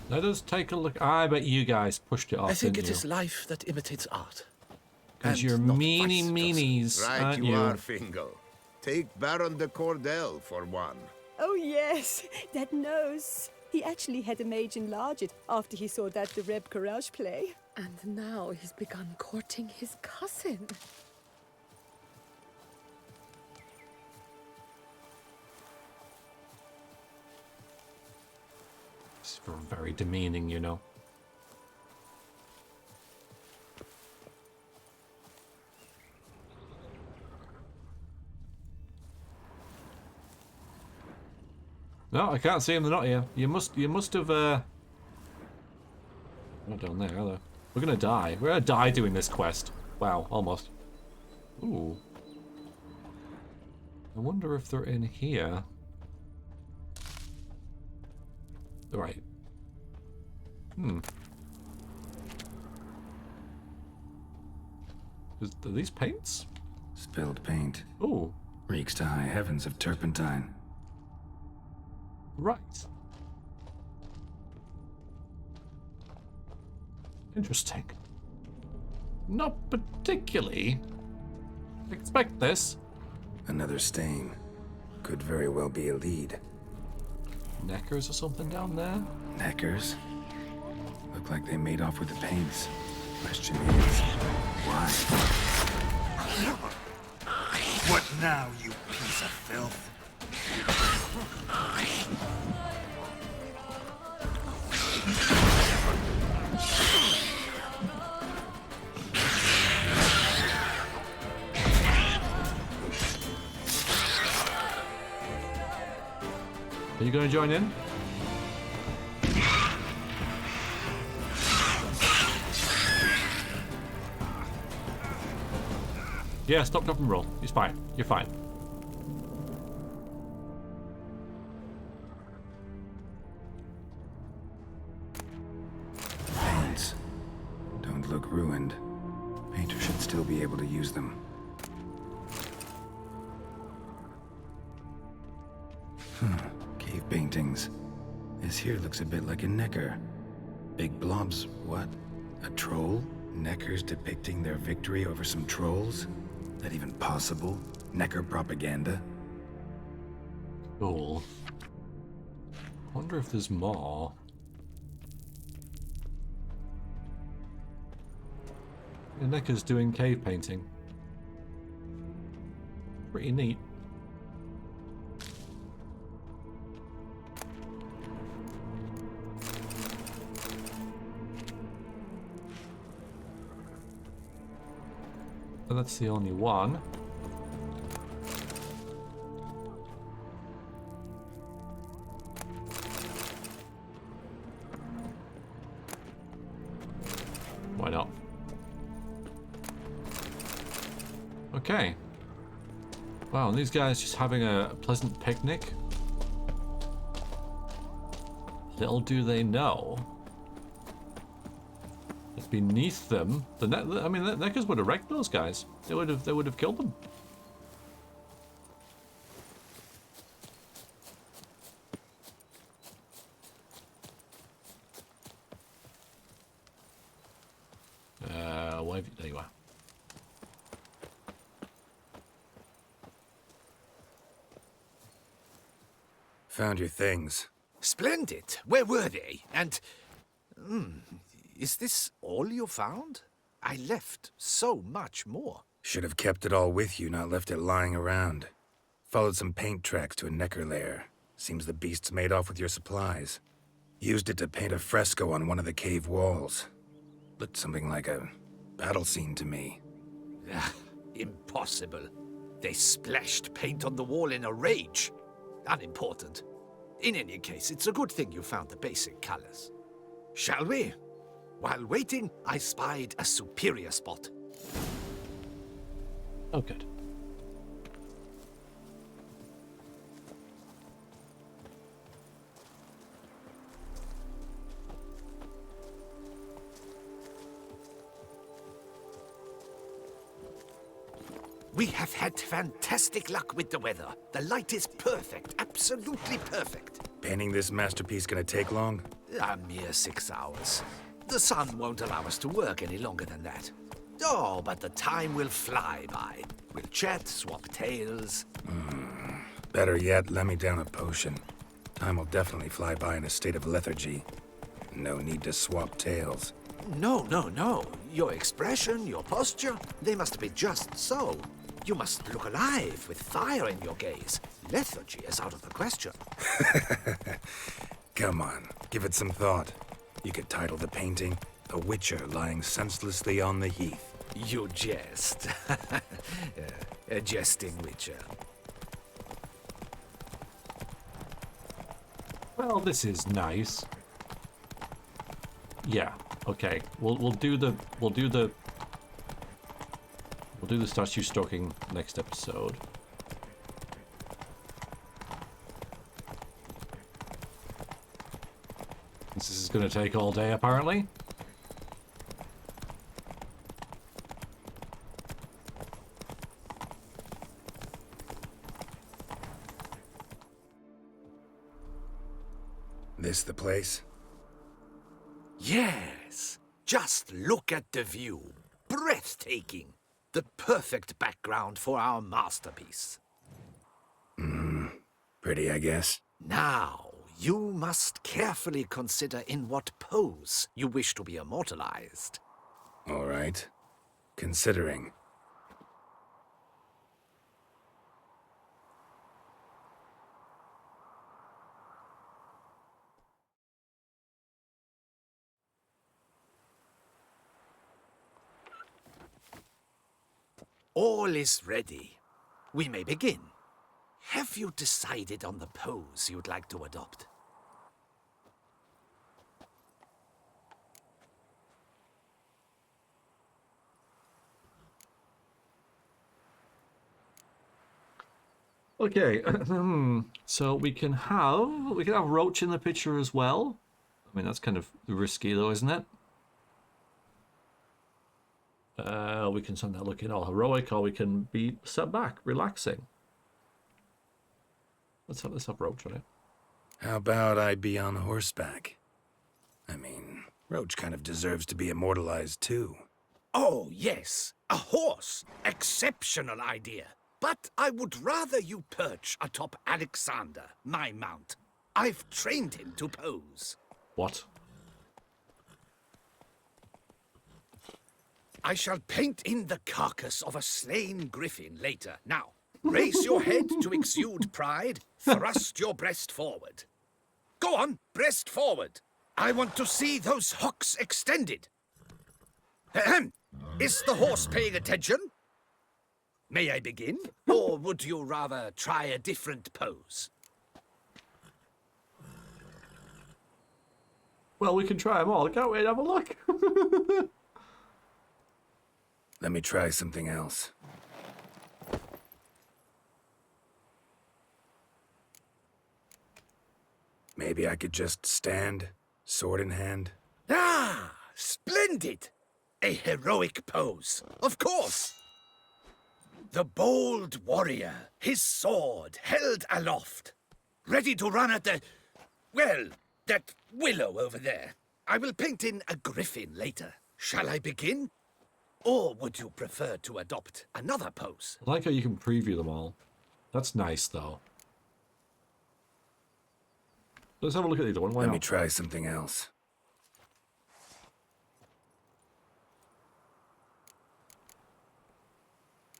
Let us take a look. I bet you guys pushed it off.
I think
didn't
it is
you?
life that imitates art.
Because
And
you're
not
meanie
vice versa.
meanies,
Right
aren't
you
you?
are, Fingal. Take Baron de Cordel for one.
Oh, yes, that nose. He actually had a mage enlarge it after he saw that the Reb Courage play.
And now he's begun courting his cousin.
It's very demeaning, you know. No, I can't see them. They're not here. You must have. Not down there, are they? We're gonna die. We're gonna die doing this quest. Wow, almost. Ooh. I wonder if they're in here. Right. Are these paints?
Spilled paint.
Ooh.
Reeks to high heavens of turpentine.
Right. Interesting. Not particularly. Expect this.
Another stain. Could very well be a lead.
Neckers or something down there?
Neckers? Look like they made off with the paints. Question is, why?
What now, you piece of filth?
Are you going to join in? Yeah, stop, drop, and roll. It's fine. You're fine.
Paints. Don't look ruined. Painter should still be able to use them. Cave paintings. This here looks a bit like a necker. Big blobs, what? A troll? Neckers depicting their victory over some trolls? That even possible? Necker propaganda?
Cool. Wonder if there's more. The Necker's doing cave painting. Pretty neat. But that's the only one. Why not? Okay. Wow, and these guys just having a pleasant picnic. Little do they know, that beneath them, the Neckers would have wrecked those guys. They would have killed them. There you are.
Found your things.
Splendid. Where were they? And... is this all you found? I left so much more.
Should have kept it all with you, not left it lying around. Followed some paint tracks to a necker lair. Seems the beast's made off with your supplies. Used it to paint a fresco on one of the cave walls. Looked something like a battle scene to me.
Impossible. They splashed paint on the wall in a rage. Unimportant. In any case, it's a good thing you found the basic colors. Shall we? While waiting, I spied a superior spot.
Oh, good.
We have had fantastic luck with the weather. The light is perfect, absolutely perfect.
Painting this masterpiece gonna take long?
A mere 6 hours. The sun won't allow us to work any longer than that. Oh, but the time will fly by. We'll chat, swap tales.
Better yet, let me down a potion. Time will definitely fly by in a state of lethargy. No need to swap tales.
No. Your expression, your posture, they must be just so. You must look alive with fire in your gaze. Lethargy is out of the question.
Come on, give it some thought. You could title the painting, A Witcher Lying Senselessly on the Heath.
You jest. A jesting witcher.
Well, this is nice. Yeah. Okay. We'll do the statue stroking next episode. This is going to take all day, apparently.
This the place?
Yes. Just look at the view. Breathtaking. The perfect background for our masterpiece.
Pretty, I guess.
Now, you must carefully consider in what pose you wish to be immortalized.
All right. Considering.
All is ready. We may begin. Have you decided on the pose you'd like to adopt?
Okay. So we can have Roach in the picture as well. I mean, that's kind of risky though, isn't it? We can send that looking all heroic, or we can be set back, relaxing. Let's have Roach on it.
How about I be on horseback? I mean, Roach kind of deserves to be immortalized too.
Oh, yes. A horse. Exceptional idea. But I would rather you perch atop Alexander, my mount. I've trained him to pose.
What?
I shall paint in the carcass of a slain griffin later. Now, raise your head to exude pride. Thrust your breast forward. Go on, breast forward. I want to see those hocks extended. Ahem. Is the horse paying attention? May I begin? Or would you rather try a different pose?
Well, we can try them all. Can't we? Have a look.
Let me try something else. Maybe I could just stand, sword in hand.
Ah, splendid! A heroic pose, of course. The bold warrior, his sword held aloft, ready to run at that willow over there. I will paint in a griffin later. Shall I begin? Or would you prefer to adopt another pose?
I like how you can preview them all. That's nice, though. Let's have a look at the other one. Why
Let
not?
me try something else.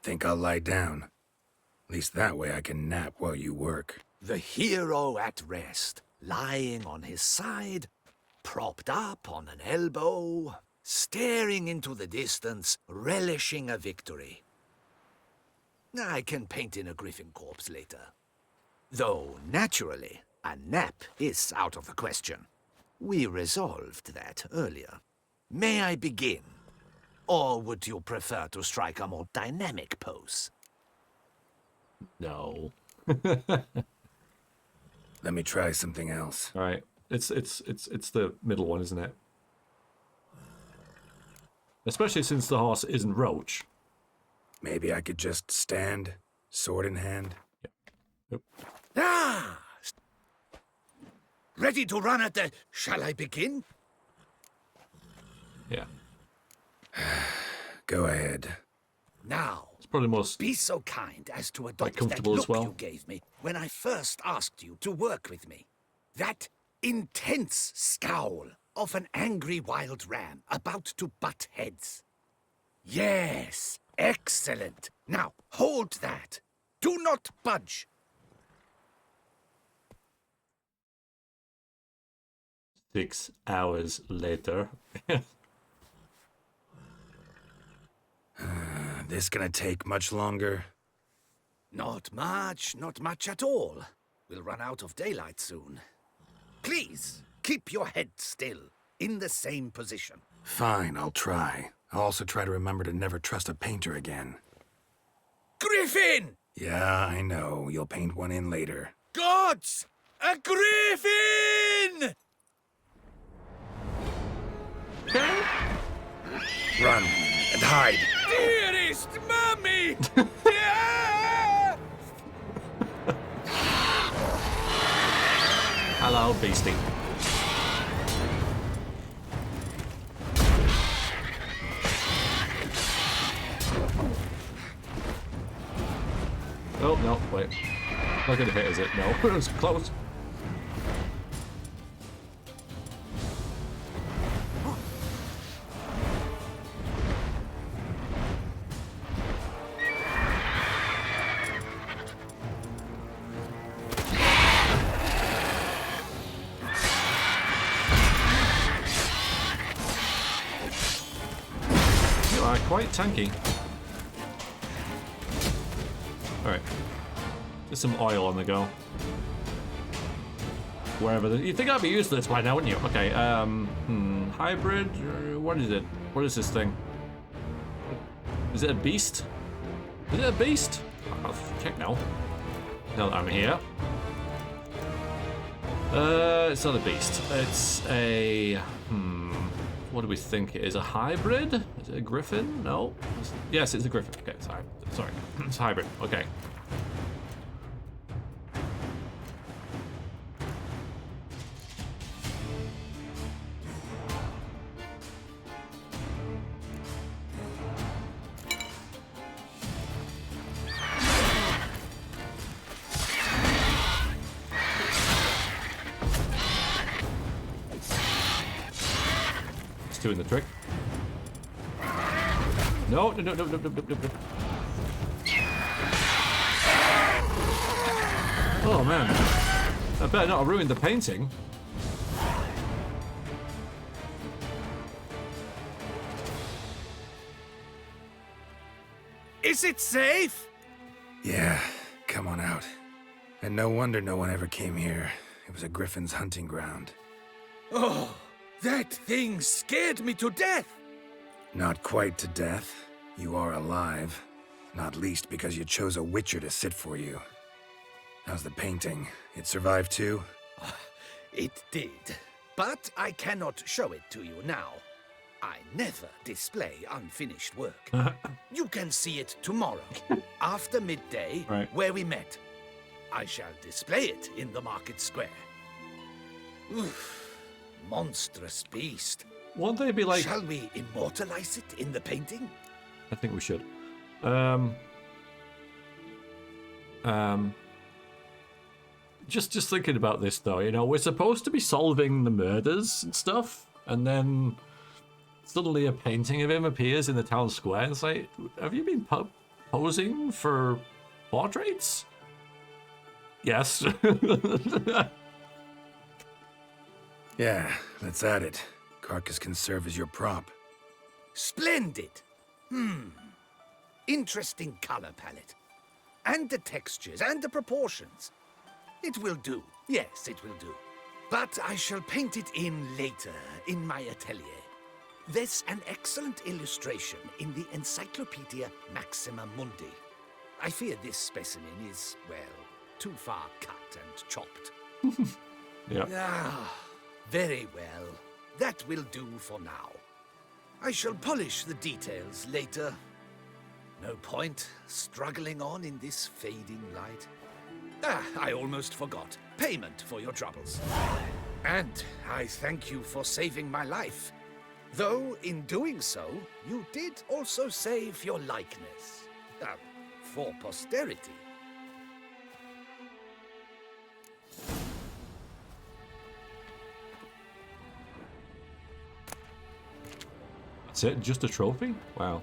Think I'll lie down. At least that way I can nap while you work.
The hero at rest, lying on his side, propped up on an elbow, staring into the distance, relishing a victory. I can paint in a griffin corpse later. Though, naturally, a nap is out of the question. We resolved that earlier. May I begin? Or would you prefer to strike a more dynamic pose?
No.
Let me try something else.
All right. It's the middle one, isn't it? Especially since the horse isn't Roach.
Maybe I could just stand, sword in hand.
Yep.
Ah! Ready to run at the... Shall I begin?
Yeah.
Go ahead.
Now,
It's probably most
be so kind as to adopt that
comfortable
look
as well.
you gave me when I first asked you to work with me. That intense scowl of an angry wild ram about to butt heads. Yes, excellent. Now, hold that. Do not budge.
.6 hours later.
This gonna take much longer?
Not much at all. We'll run out of daylight soon. Please, keep your head still, in the same position.
Fine, I'll try. I'll also try to remember to never trust a painter again.
Griffin!
Yeah, I know. You'll paint one in later.
Gods! A griffin!
Run and hide.
Dearest Mummy! Yeah!
Hello, beastie. Oh, no, wait. Not gonna hit, is it? No, it was close. You are quite tanky. Alright. There's some oil on the go. Wherever you'd think I'd be used to this by now, wouldn't you? Okay, hybrid? What is it? What is this thing? Is it a beast? Is it a beast? I'll check now. Now that I'm here. It's not a beast. It's a... What do we think it is? A hybrid? Is it a griffin? No? Yes, it's a griffin. Okay, sorry. It's a hybrid. Okay. Doing the trick. No. Oh man, I better not have ruined the painting.
Is it safe?
Yeah, come on out. And no wonder no one ever came here. It was a griffin's hunting ground.
Oh, that thing scared me to death.
Not quite to death. You are alive. Not least because you chose a witcher to sit for you. How's the painting? It survived too?
It did. But I cannot show it to you now. I never display unfinished work. You can see it tomorrow, after midday,
right,
where we met. I shall display it in the market square. Oof. Monstrous beast.
Won't they be like...
Shall we immortalize it in the painting?
I think we should. just thinking about this though, you know, we're supposed to be solving the murders and stuff, and then suddenly a painting of him appears in the town square. And it's like, have you been posing for portraits? Yes.
Yeah, that's at it. Carcass can serve as your prop.
Splendid! Interesting color palette. And the textures and the proportions. It will do. Yes, it will do. But I shall paint it in later, in my atelier. There's an excellent illustration in the Encyclopedia Maxima Mundi. I fear this specimen is, well, too far cut and chopped.
Yeah.
Ah, very well. That will do for now. I shall polish the details later. No point struggling on in this fading light. Ah, I almost forgot. Payment for your troubles. And I thank you for saving my life. Though, in doing so, you did also save your likeness. For posterity.
That's it? Just a trophy? Wow.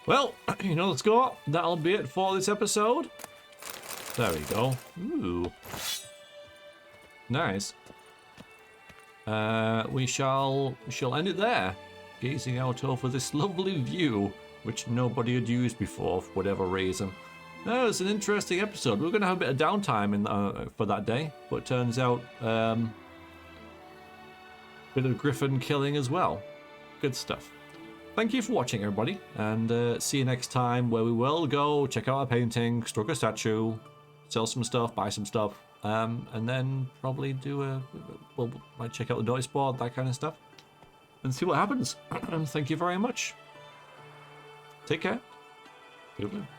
Well, you know, let's go. That'll be it for this episode. There we go. Ooh. Nice. We shall end it there, gazing out over this lovely view, which nobody had used before for whatever reason. That was an interesting episode. We were going to have a bit of downtime for that day, but it turns out bit of griffin killing as well. Good stuff. Thank you for watching, everybody, and see you next time, where we will go check out a painting, struck a statue, sell some stuff, buy some stuff, and then probably do well, might check out the notice board, that kind of stuff, and see what happens. Thank you very much. Take care. Goodbye.